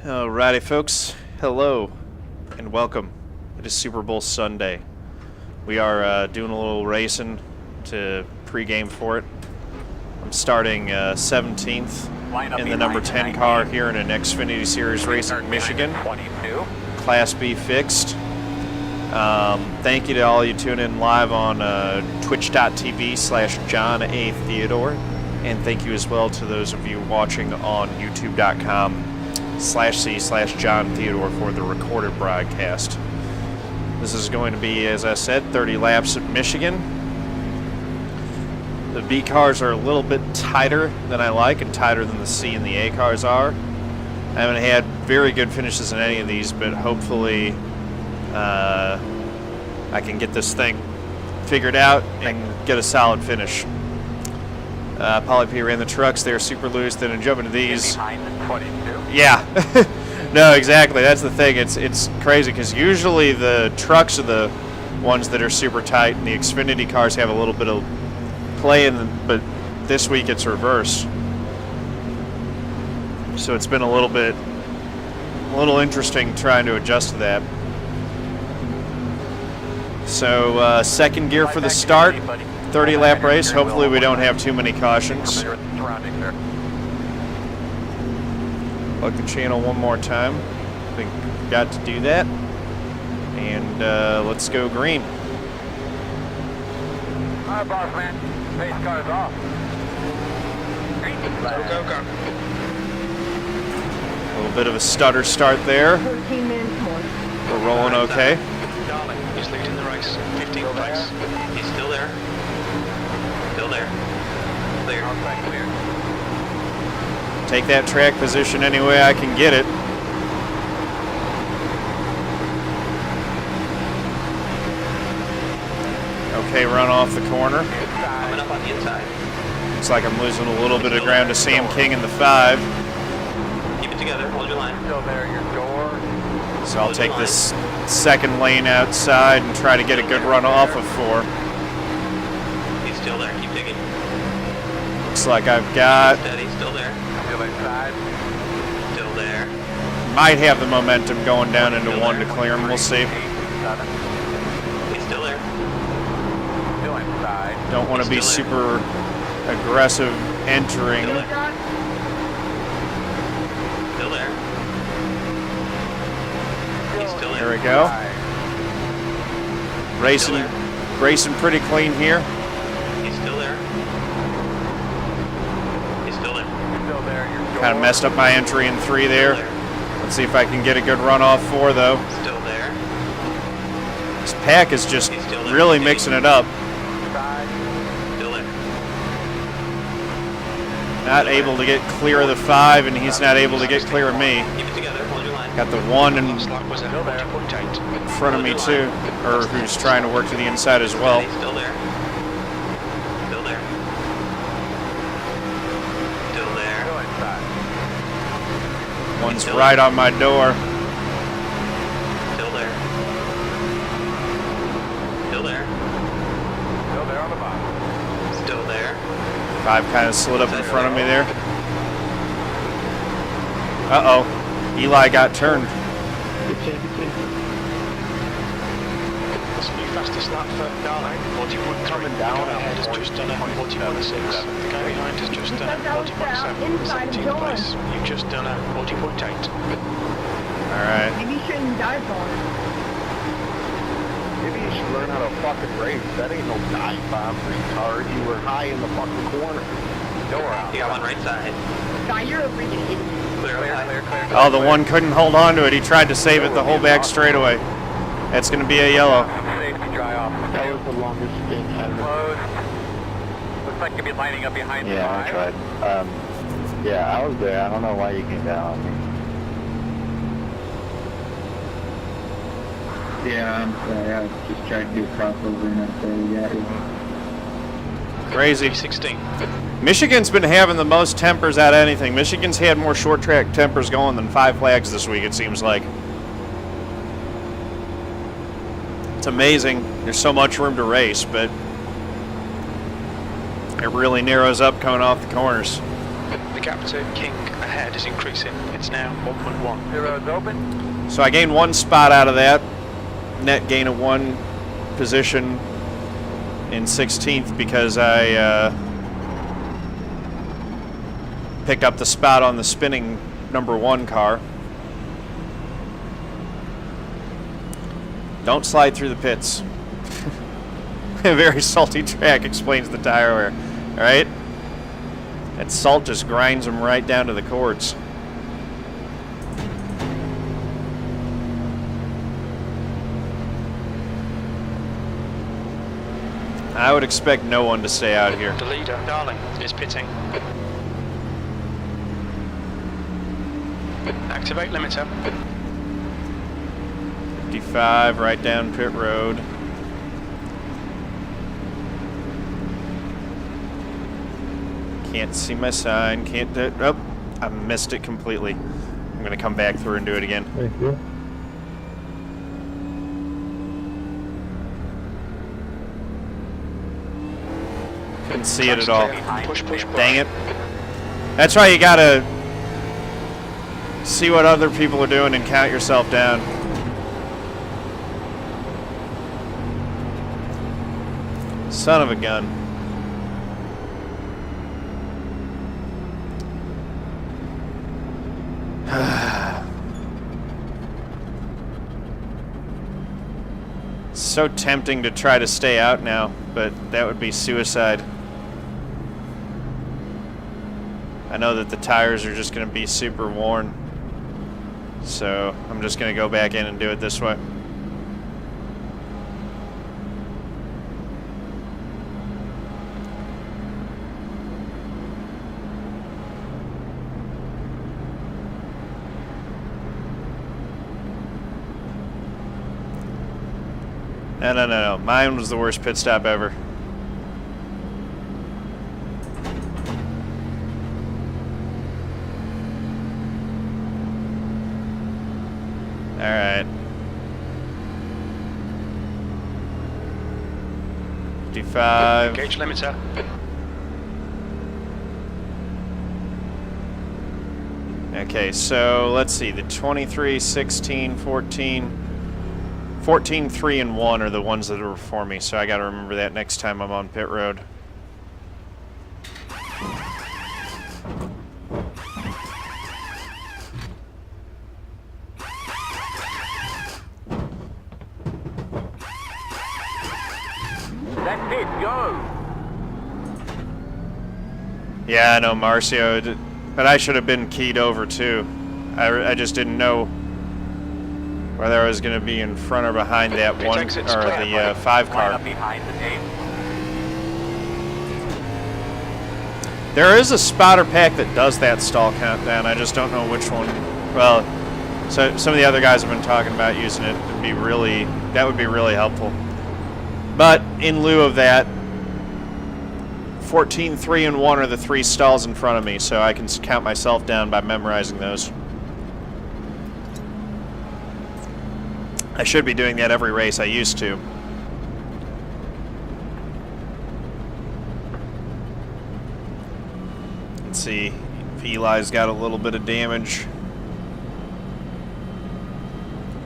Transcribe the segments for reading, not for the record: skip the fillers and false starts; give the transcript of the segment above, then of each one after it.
Alrighty, folks. Hello and welcome. It is Super Bowl Sunday. We are doing a little racing to pregame for it. I'm starting 17th in the number 10 car here in an Xfinity Series race in Michigan. Class B Fixed. Thank you to all you tune in live on twitch.tv/John A. Theodore. And thank you as well to those of you watching on youtube.com/C/John Theodore for the recorded broadcast. This is going to be, as I said, 30 laps at Michigan. The B cars are a little bit tighter than I like and tighter than the C and the A cars are. I haven't had very good finishes in any of these, but hopefully I can get this thing figured out and get a solid finish. Polly P ran the trucks. They're super loose. Then I jump into these. Yeah. No, exactly. That's the thing. It's crazy because usually the trucks are the ones that are super tight, and the Xfinity cars have a little bit of play in them, but this week it's reversed. So it's been a little interesting trying to adjust to that. So second gear for the start. 30-lap race. Hopefully we don't have too many cautions. Look the channel one more time. I think we got to do that. And let's go green. All right, boss man. Pace car's off. Go, go, go. A little bit of a stutter start there. We're rolling okay. He's leading the race. 15th place. He's still there. Still there. Clear. Outside clear. Take that track position any way I can get it. Okay, run off the corner. Coming up on the inside. Looks like I'm losing a little bit of ground to Sam King in the 5. Keep it together. Hold your line. Still there, your door. So I'll take this second lane outside and try to get a good run off of 4. He's still there. Keep digging. Looks like I've got... Steady. Still there. Still inside. Still there. Might have the momentum going down into 1 to clear him. We'll see. 8, 7. He's still there. Still inside. Don't want to be super aggressive entering. Still there. Still there. He's still there. There we go. Racing pretty clean here. He's still there. He's still there. Still there, your door. Kind of messed up my entry in 3 there. Let's see if I can get a good run off 4 though. Still there. This pack is just He's still there. really mixing it up. Inside. Still there. Not able to get clear of the 5, and he's not able to get clear of me. Keep it together. Hold your line. Got the 1 in Last lap was at 40.8. front of me too, or who's trying to work to the inside as well. Steady. Still there. Still there. Still there. Still inside. One's right on my door. Still there. Still there. Still there on the bottom. Still there. 5 kind of slid up in front of me there. Uh-oh. Eli got turned. That's new fastest lap for Darling. 40.3. Coming down. The guy ahead has just done a 40.6. The guy behind has just done a 40.7. 17th place. You've just done a 40.8. Alright. Maybe you shouldn't dive on it. Maybe you should learn how to fucking race. That ain't no dive bomb retard. You were high in the fucking corner. Door out. You got one right side. Guy, you're a freaking idiot. Clear, Clear. Oh, the one couldn't hold on to it. He tried to save it the whole back straightaway. That's going to be a yellow. Safety dry off. That was the longest stint ever. Close. Looks like you'll be lining up behind the Yeah, I 5. tried. Yeah, I was there. I don't know why you came down on me. Yeah, I'm sorry. I was just trying to do a crossover and that's where we got it. Crazy. 16. Michigan's been having the most tempers out of anything. Michigan's had more short track tempers going than 5 flags this week, it seems like. It's amazing. There's so much room to race, but it really narrows up coming off the corners. The gap to King ahead is increasing. It's now 1.1. Zero's open. So I gained 1 spot out of that. Net gain of 1 position in 16th because I picked up the spot on the spinning number 1 car. Don't slide through the pits. A very salty track, explains the tire wear. Alright? That salt just grinds them right down to the cords. I would expect no one to stay out here. The leader, Darling, is pitting. Activate limiter. 55 right down pit road. Can't see my sign. Can't do it. Oh, I missed it completely. I'm going to come back through and do it again. Thank you. Couldn't see it at all. Push, push, push. Dang it. That's why you gotta see what other people are doing and count yourself down. Son of a gun. So tempting to try to stay out now, but that would be suicide. I know that the tires are just going to be super worn, so I'm just going to go back in and do it this way. No. Mine was the worst pit stop ever. Alright. 55. Gauge limiter. Okay, so let's see. The 23, 16, 14... 14, 3, and 1 are the ones that are for me, so I got to remember that next time I'm on pit road. That's it, go! Yeah, I know, Marcio, but I should have been keyed over too. I just didn't know whether I was going to be in front or behind that one, or the 5 car. Up behind the tape. There is a spotter pack that does that stall countdown. I just don't know which one. Well, so some of the other guys have been talking about using it. That would be really helpful. But in lieu of that, 14, 3, and 1 are the 3 stalls in front of me, so I can count myself down by memorizing those. I should be doing that every race. I used to. Let's see if Eli's got a little bit of damage.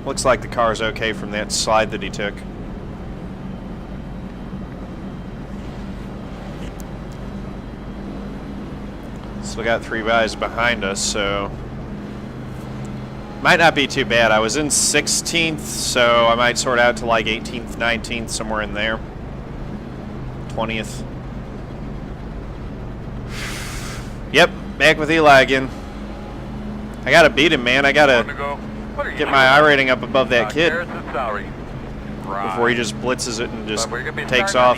Looks like the car's okay from that slide that he took. Still got 3 guys behind us, so might not be too bad. I was in 16th, so I might sort out to like 18th, 19th, somewhere in there. 20th. Yep, back with Eli again. I gotta beat him, man. I gotta get my iRating up above that kid before he just blitzes it and just takes off.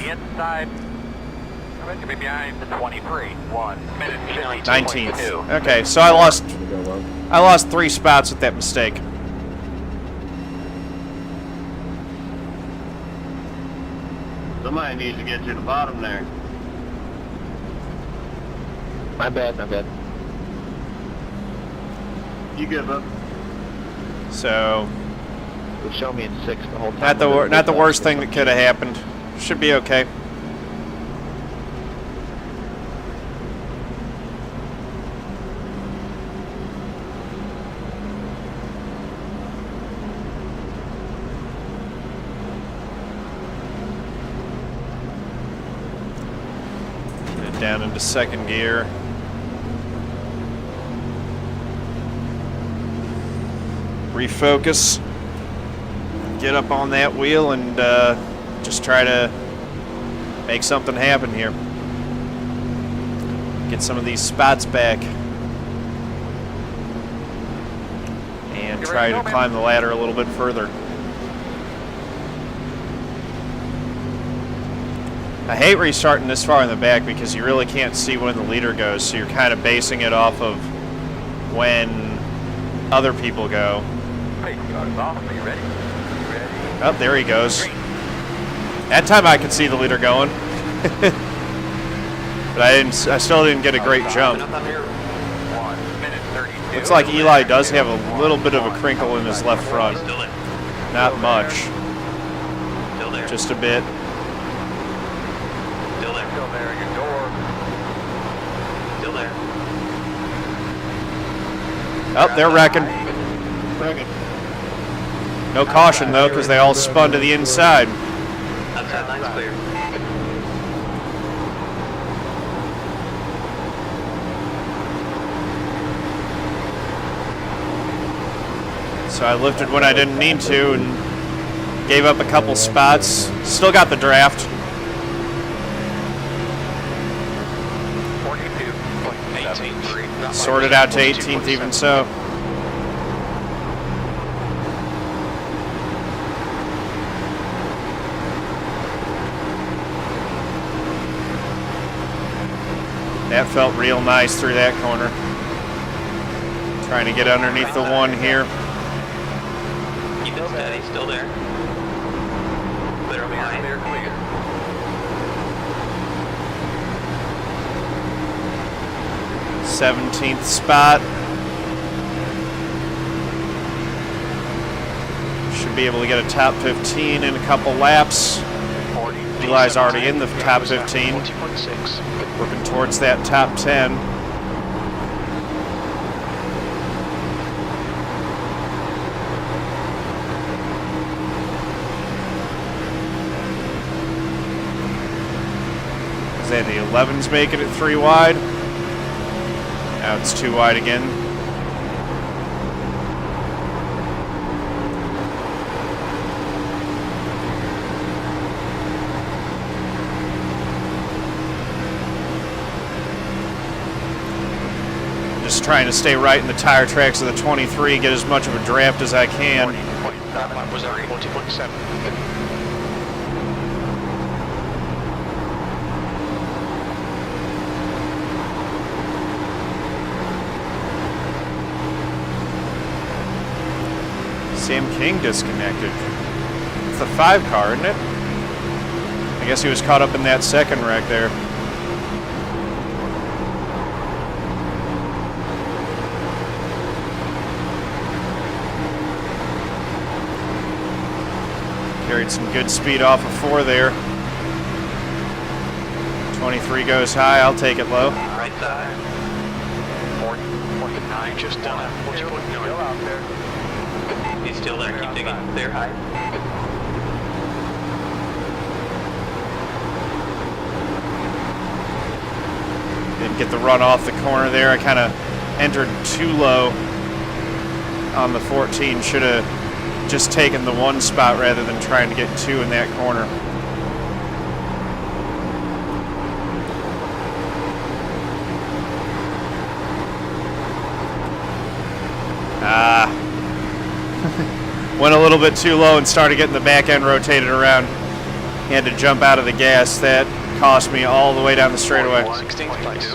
We're going to be behind the 23. 1 minute 19th. Okay, so I lost 3 spots with that mistake. Somebody needs to get to the bottom there. My bad. You good, bub? So It was showing me in 6th the whole time. not the worst thing that could have happened. Should be okay. down into second gear. Refocus. Get up on that wheel and just try to make something happen here. Get some of these spots back. And try to climb the ladder a little bit further. I hate restarting this far in the back because you really can't see when the leader goes, so you're kind of basing it off of when other people go. Hey, off. Are you ready? Oh, there he goes. That time I could see the leader going. But I still didn't get a great jump. 1 minute 32. Looks like Eli does have a little bit of a crinkle in his left front. Not much. Still there. Just a bit. Still there. Still there, your door. Still there. Oh, they're wrecking. No caution though, because they all spun to the inside. Outside line's clear. So I lifted when I didn't need to and gave up a couple spots. Still got the draft. 42.18. Sorted out to 18th even so. That felt real nice through that corner. Trying to get underneath the one here. Keep it steady, still there. Clear behind. Clear, clear. 17th spot. Should be able to get a top 15 in a couple laps. Eli's already in the top 15. 40.6. Working towards that top 10. Is that the 11's making it 3 wide? Now it's 2 wide again. Just trying to stay right in the tire tracks of the 23, get as much of a draft as I can. That was at 40.7. Sam King disconnected. It's the 5 car, isn't it? I guess he was caught up in that second wreck there. Carried some good speed off of 4 there. 23 goes high, I'll take it low. Right side. 40.9, just done it. 40.9. Out there. He's still there, keep digging. Clear high. Didn't get the run off the corner there. I kind of entered too low on the 14. Should have just taken the 1 spot rather than trying to get 2 in that corner. Went a little bit too low and started getting the back end rotated around. Had to jump out of the gas. That cost me all the way down the straightaway. 16th place.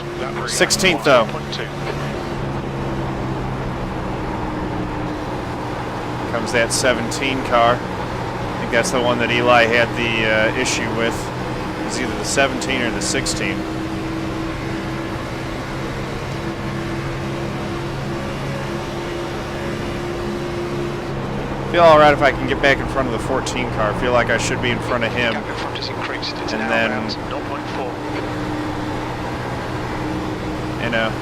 16th though. 40.2. Comes that 17 car. I think that's the one that Eli had the issue with. It was either the 17 or the 16. Feel all right if I can get back in front of the 14 car. Feel like I should be in front of him. Gap in front has increased. It's And now then- around 0.4. You know,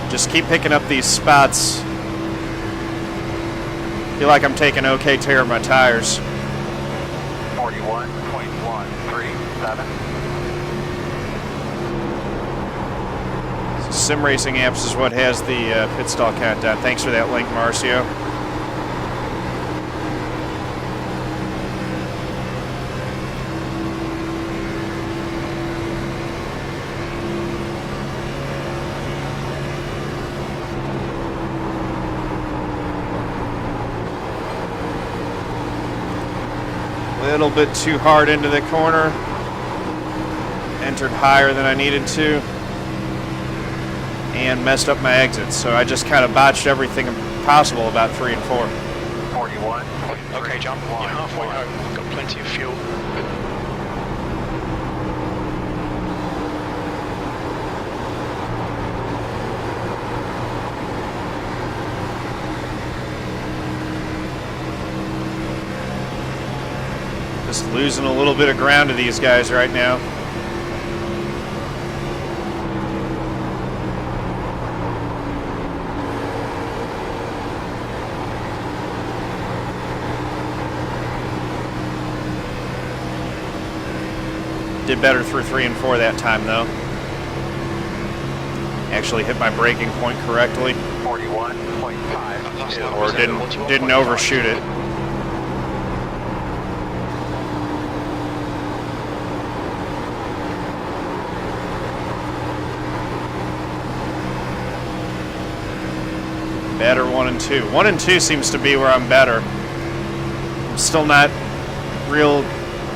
just keep picking up these spots. Feel like I'm taking okay care of my tires. 41.137. Sim Racing Apps is what has the pit stall countdown. Thanks for that link, Marcio. Little bit too hard into the corner. Entered higher than I needed to. And messed up my exits. So I just kind of botched everything possible about 3 and 4. 41. Okay, John, you're halfway home. We've got plenty of fuel. Just losing a little bit of ground to these guys right now. Did better through 3 and 4 that time, though. Actually hit my braking point correctly. 41.5. Or didn't overshoot it. Better 1 and 2. 1 and 2 seems to be where I'm better. I'm still not real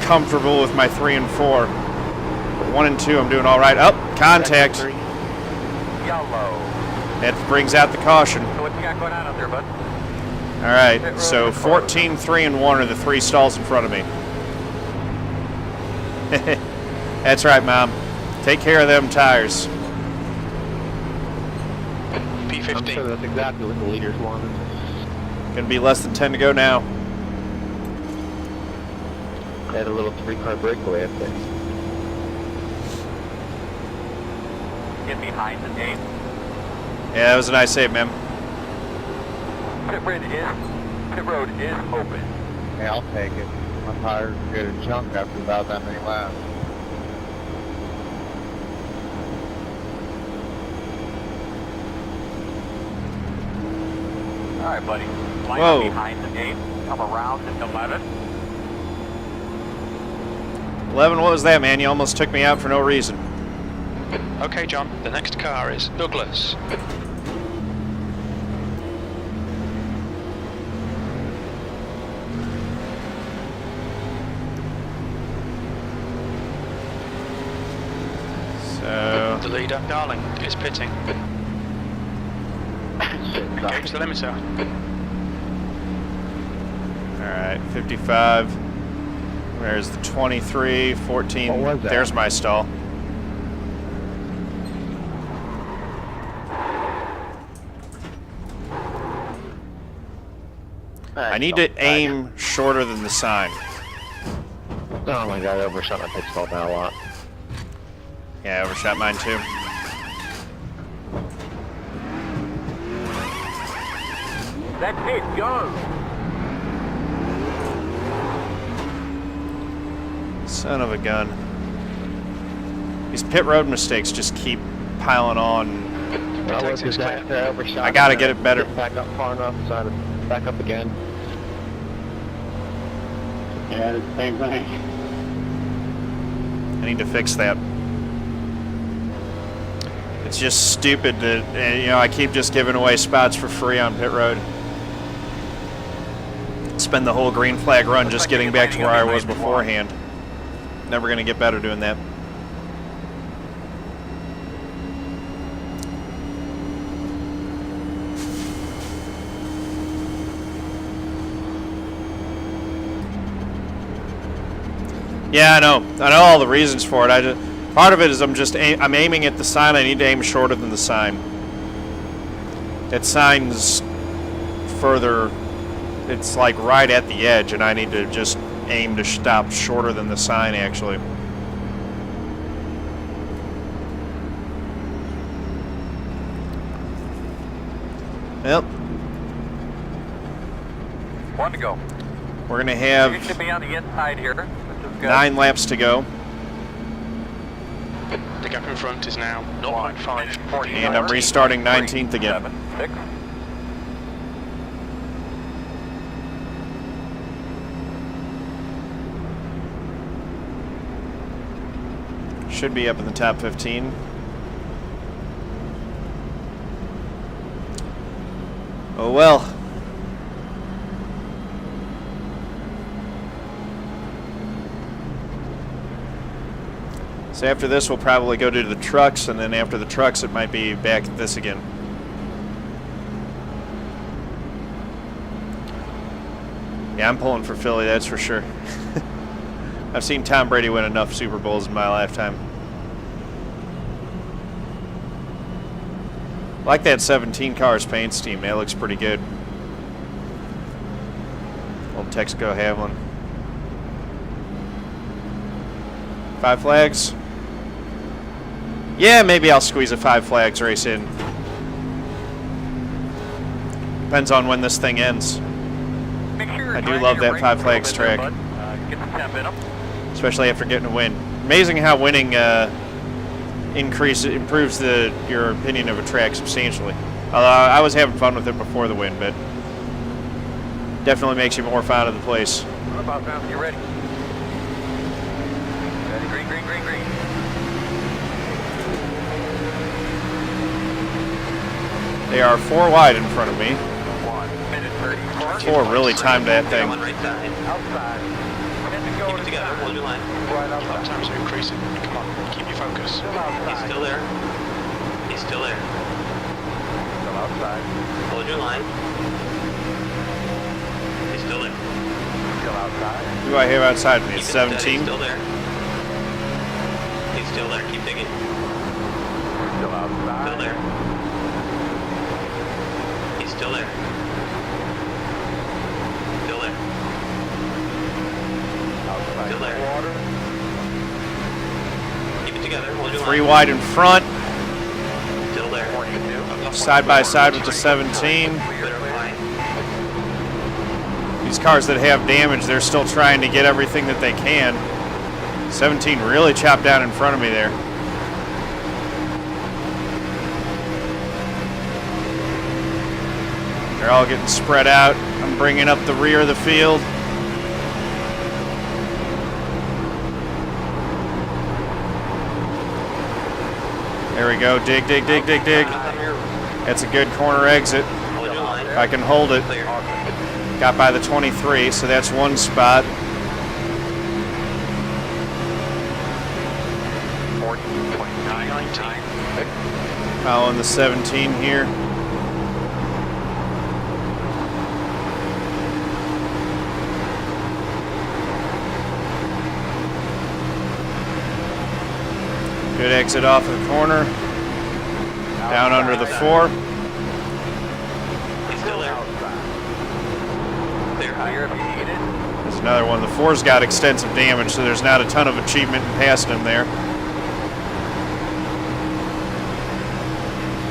comfortable with my 3 and 4. But 1 and 2, I'm doing all right. Up, contact. Yellow. That brings out the caution. So what you got going on up there, bud? All right, so 14, 3 and 1 are the 3 stalls in front of me. That's right, Mom. Take care of them tires. I'm sure that's exactly what the leaders wanted. Gonna be less than 10 to go now. They had a little 3-car breakaway up there. Get behind the gate. Yeah, that was a nice save, man. Pit road is open. Hey, I'll take it. My tires are good and junk after about that many laps. All right, buddy. Line Whoa. up behind the gate. Come around to 11. 11, what was that, man? You almost took me out for no reason. Okay, John, the next car is Douglas. So, The leader, Darling, is pitting. Engage the limiter. all right, 55. There's the 23, 14. What was that? There's my stall. I need to aim shorter than the sign. Oh my god, I overshot my pit stall by a lot. Yeah, I overshot mine too. That's it. Go. Son of a gun. These pit road mistakes just keep piling on. Well, look, this after I overshot. I gotta get it better. Back up far enough, so I had to back up again. Yeah, it's the same thing. I need to fix that. It's just stupid that, you know, I keep just giving away spots for free on pit road. Spend the whole green flag run just getting back to where I was beforehand. Never gonna get better doing that. Yeah, I know all the reasons for it. Part of it is I'm aiming at the sign. I need to aim shorter than the sign. That sign's further, it's like right at the edge, and I need to just aim to stop shorter than the sign, actually. Yep. 1 to go. We're going to You have should be on the inside here, which is good. 9 laps to go. The gap in front is now 0.5. And I'm restarting 19th again. 6. Should be up in the top 15. Oh well. So after this, we'll probably go to the trucks, and then after the trucks, it might be back at this again. Yeah, I'm pulling for Philly, that's for sure. I've seen Tom Brady win enough Super Bowls in my lifetime. I like that 17 cars paint scheme. That looks pretty good. Old Texaco Havlin. 5 flags. Yeah, maybe I'll squeeze a 5 flags race in. Depends on when this thing ends. I do love that 5 flags track. Get the temp in them. Especially after getting a win. Amazing how winning improves your opinion of a track substantially. I was having fun with it before the win, but definitely makes you more fond of the place. What about now? You ready? Ready, green, green, green, green. They are 4 wide in front of me. 1 minute 34. 4 really timed that thing. Right side. Outside. Keep it together. Hold your line. Right Lap outside. times are increasing. Come on, keep your focus. Still He's outside. still there. He's still there. Still outside. Hold your line. He's still there. Still outside. Who do I have outside me? Keep It's it steady. 17. He's still there. He's still there. Keep digging. Still outside. Still there. He's still there. Still there. Outside. Still there. Water. Keep it together. Hold your 3 line. wide in front. Still there. 42. Side by side with the 17. Clear line. These cars that have damage, they're still trying to get everything that they can. 17 really chopped down in front of me there. They're all getting spread out. I'm bringing up the rear of the field. There we go. Dig, dig, dig, dig, dig. That's a good corner exit. Hold your line. If I can hold it. Clear. Got by the 23, so that's 1 spot. 40.9. Following the 17 here. Good exit off of the corner. Down under the 4. He's still there. Clear Clear higher. if you need it. There's another one. The 4's got extensive damage, so there's not a ton of achievement in passing him there.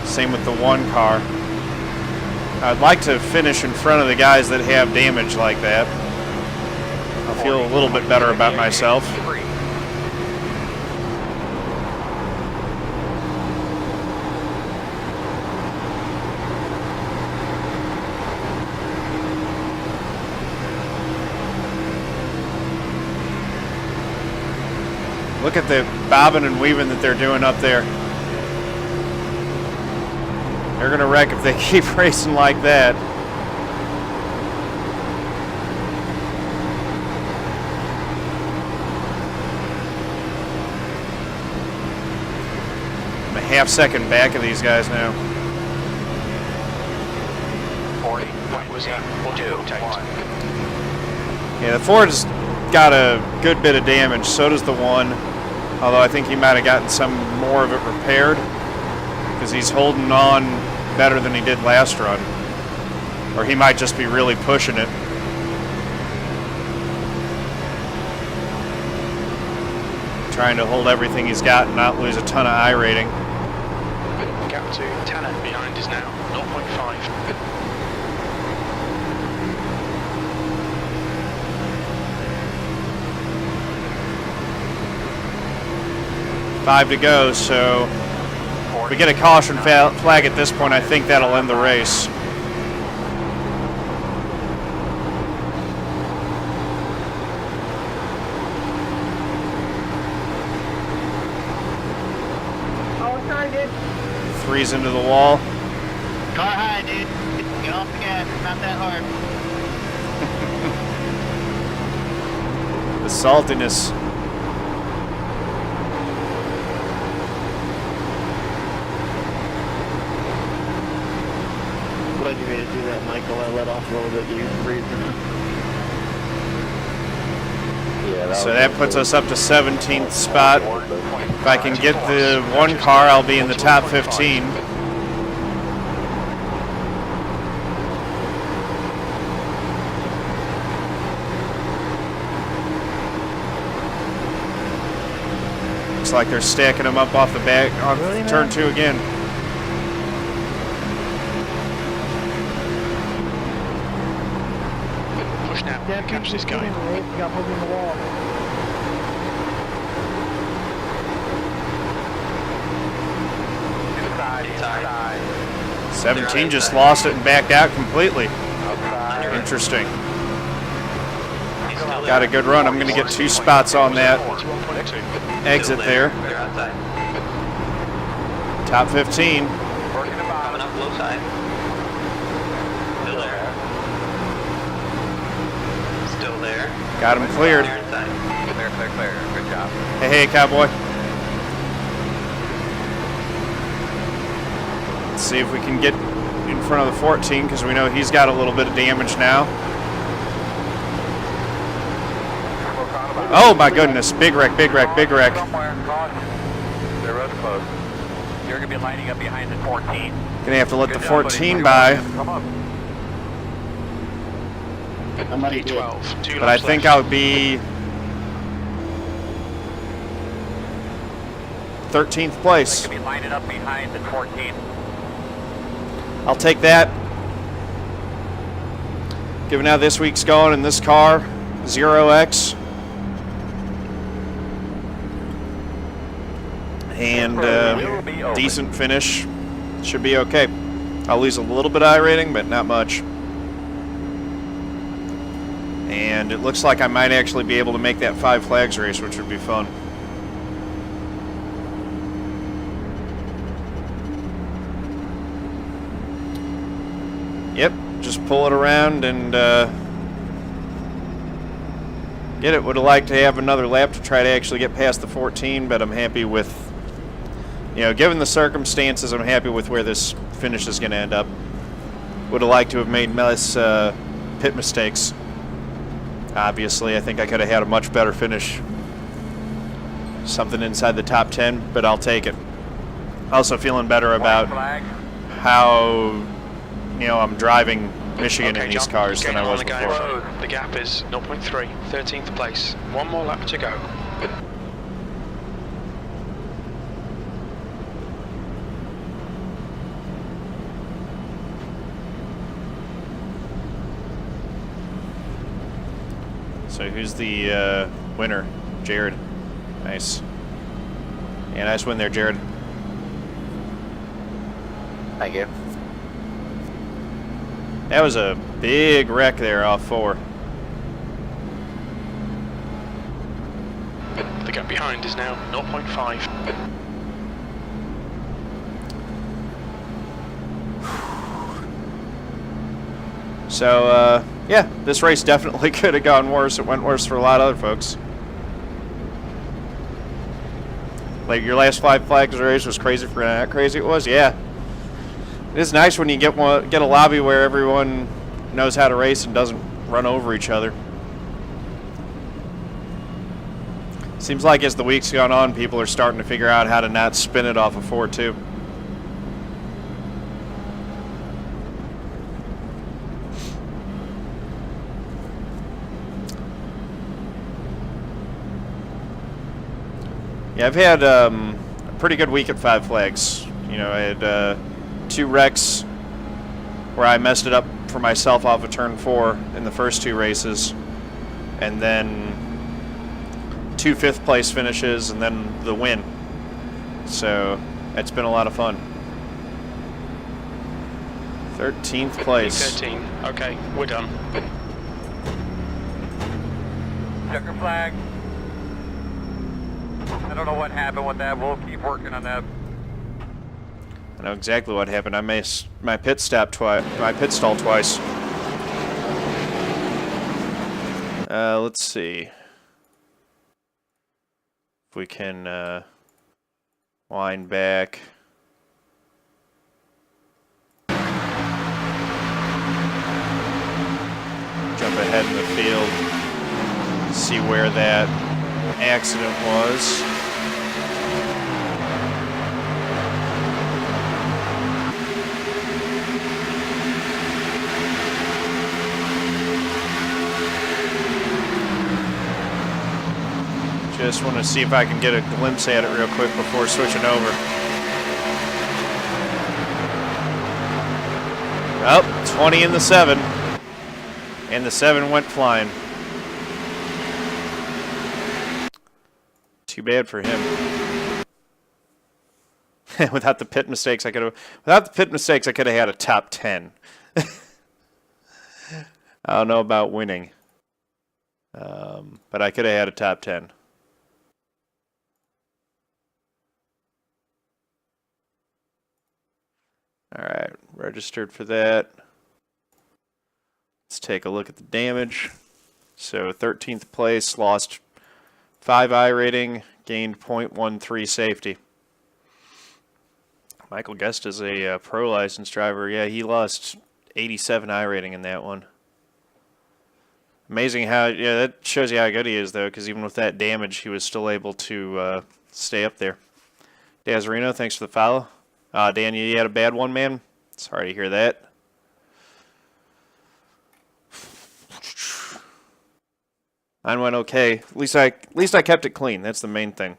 Same with the 1 car. I'd like to finish in front of the guys that have damage like that. I'll feel a little bit better about myself. 3. Look at the bobbing and weaving that they're doing up there. They're going to wreck if they keep racing like that. I'm a half second back of these guys now. 40. That was what you rotate. Yeah, the Ford's got a good bit of damage. So does the 1. Although I think he might have gotten some more of it repaired because he's holding on better than he did last run. Or he might just be really pushing it. Trying to hold everything he's got and not lose a ton of I rating. Gap to Tanner behind is now 0.5. 5 to go, so if we get a caution flag at this point, I think that'll end the race. All time, dude. 3's into the wall. Car high, dude. Get off the gas. It's not that hard. The saltiness. Glad you made it do that, Michael. I let off a little bit. You breathing. Yeah, So that puts us up to 17th spot. If I can get the one car, I'll be in the top 15. Looks like they're stacking them up off the back on turn 2 again. Push now. Catch this guy. Got put in the wall. Inside. 17 just lost it and backed out completely. Interesting. He's still there. Got a good run. I'm going to get 2 spots on that 41.2. exit there. They're outside. Top 15. Working the Coming bottom. up low side. Still there. Still there. Got him cleared. Clear inside. Clear. Good job. Hey, cowboy. Let's see if we can get in front of the 14 because we know he's got a little bit of damage now. Oh my goodness, big wreck. Somewhere, caution. The road's closed. You're going to be lining up behind the 14. Gonna have to let the Good job, buddy. 14 by, Come up. I might do it. P12. 2 but I laps think left. I'll be 13th place. You're going to be lining up behind the 14. I'll take that. Given how this week's going in this car, 0X. And decent finish. Should be okay. I'll lose a little bit of iRating, but not much. And it looks like I might actually be able to make that 5 flags race, which would be fun. Yep, just pull it around and get it. Would have liked to have another lap to try to actually get past the 14, but I'm happy with, given the circumstances, I'm happy with where this finish is going to end up. Would have liked to have made less pit mistakes. Obviously, I think I could have had a much better finish. Something inside the top 10, but I'll take it. Also feeling better about how I'm driving Michigan in these John, cars gain than I on was the guy in before. front. The gap is 0.3, 13th place. One more lap to go. So who's the winner? Jared. Nice. Yeah, nice win there, Jared. Thank you. That was a big wreck there off 4. The gap behind is now 0.5. So, yeah, this race definitely could have gone worse. It went worse for a lot of other folks. Like, your last 5 flags race was crazy for how crazy it was? Yeah. It is nice when you get a lobby where everyone knows how to race and doesn't run over each other. Seems like as the week's gone on, people are starting to figure out how to not spin it off of 4 too. Yeah, I've had a pretty good week at 5 flags. I had 2 wrecks where I messed it up for myself off of turn 4 in the first 2 races, and then 2 5th place finishes, and then the win. So it's been a lot of fun. 13th place. 13. Okay, we're done. Checker flag. I don't know what happened with that. We'll keep working on that. I know exactly what happened. I missed my pit stop twice. My pit stall twice. Let's see if we can wind back. Jump ahead in the field. See where that accident was. Just want to see if I can get a glimpse at it real quick before switching over. Oh, 20 in the 7. And the 7 went flying. Too bad for him. Without the pit mistakes, I could have had a top 10. I don't know about winning. But I could have had a top 10. Alright, registered for that. Let's take a look at the damage. So 13th place, lost 5 iRating, gained 0.13 safety. Michael Guest is a pro license driver. Yeah, he lost 87 iRating in that one. Amazing how, yeah, that shows you how good he is, though, because even with that damage, he was still able to stay up there. Dazarino, thanks for the follow. Dan, you had a bad one, man? Sorry to hear that. Mine went okay. At least I kept it clean. That's the main thing.